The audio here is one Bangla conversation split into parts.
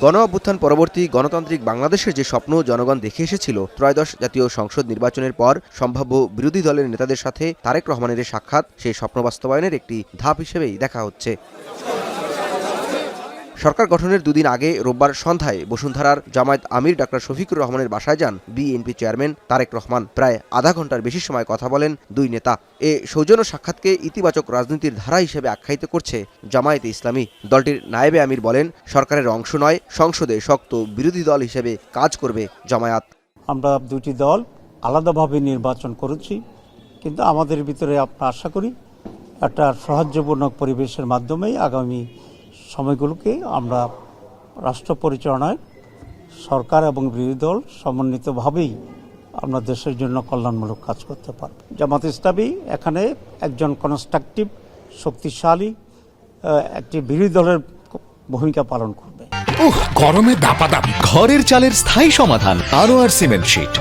গণ অভ্যুত্থান পরবর্তী গণতান্ত্রিক বাংলাদেশের যে স্বপ্ন জনগণ দেখে এসেছিল, ত্রয়োদশ জাতীয় সংসদ নির্বাচনের পর সম্ভাব্য বিরোধী দলের নেতাদের সাথে তারেক রহমানের সাক্ষাৎ সেই স্বপ্ন বাস্তবায়নের একটি ধাপ হিসেবেই দেখা হচ্ছে। সরকার গঠনের দুদিন আগে রোববার সন্ধ্যায় বসুন্ধরার জামায়াত আমির ডাক্তার শফিকুর রহমানের বাসায় যান বিএনপি চেয়ারম্যান তারেক রহমান। প্রায় আধা ঘন্টার বেশি সময় কথা বলেন দুই নেতা। এ সৌজন্য সাক্ষাৎকে ইতিবাচক রাজনীতির ধারা হিসেবে আখ্যায়িত করছে জামায়াতে ইসলামী। দলটির নায়েবে আমির বলেন, সরকারের অংশ নয়, সংসদে শক্ত বিরোধী দল হিসেবে কাজ করবে জামায়াত। আমরা দুটি দল আলাদাভাবে নির্বাচন করেছি, কিন্তু আমাদের ভিতরে আমরা আশা করি একটা সৌহার্দ্যপূর্ণ পরিবেশের মাধ্যমেই আগামী সময়গুলোকে আমরা রাষ্ট্র পরিচালনায় সরকার এবং বিরোধী দল সমন্বিতভাবেই আমরা দেশের জন্য কল্যাণমূলক কাজ করতে পারব। জামাত ইসলামী এখানে একজন কনস্ট্রাকটিভ শক্তিশালী একটি বিরোধী দলের ভূমিকা পালন করবে। গরমে দাপাদাপি, ঘরের চালের স্থায়ী সমাধান আনোয়ার সিমেন্ট শীট।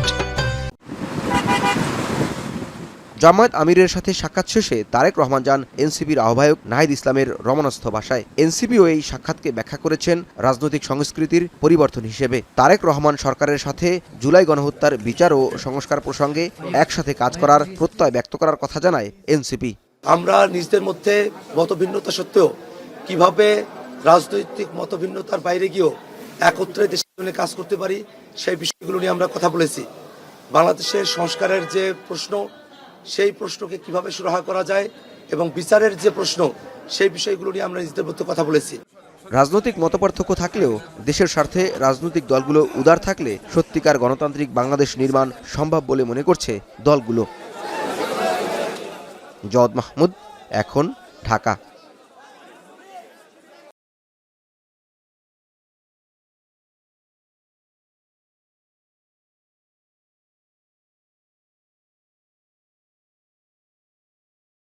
জামায়াত আমিরের সাথে সাক্ষাৎ শেষে তারেক রহমান যান এনসিপির আহ্বায়ক নাহিদ ইসলামের রমণস্থ বাসায়। এনসিপিও এই সাক্ষাৎকে ব্যাখ্যা করেছেন রাজনৈতিক সংস্কৃতির পরিবর্তন হিসেবে। তারেক রহমান সরকারের সাথে জুলাই গণহত্যার বিচার ও সংস্কার প্রসঙ্গে একসাথে কাজ করার প্রত্যয় ব্যক্ত করার কথা জানায় এনসিপি। আমরা নিজেদের মধ্যে মতভিন্নতা সত্ত্বেও কিভাবে রাজনৈতিক মতভিন্নতার বাইরে গিয়েও একত্রে দেশের জন্য কাজ করতে পারি, সেই বিষয়গুলো নিয়ে আমরা কথা বলেছি। বাংলাদেশের সংস্কারের যে প্রশ্ন, সেই প্রশ্নকে কিভাবে সুরাহা করা যায় এবং বিচারের যে প্রশ্ন, সেই বিষয়গুলো নিয়ে আমরা নিজেদের মধ্যে কথা বলেছি। রাজনৈতিক মতপার্থক্য থাকলেও দেশের স্বার্থে রাজনৈতিক দলগুলো উদার থাকলে সত্যিকার গণতান্ত্রিক বাংলাদেশ নির্মাণ সম্ভব বলে মনে করছে দলগুলো। জওয়াদ মাহমুদ, এখন, ঢাকা।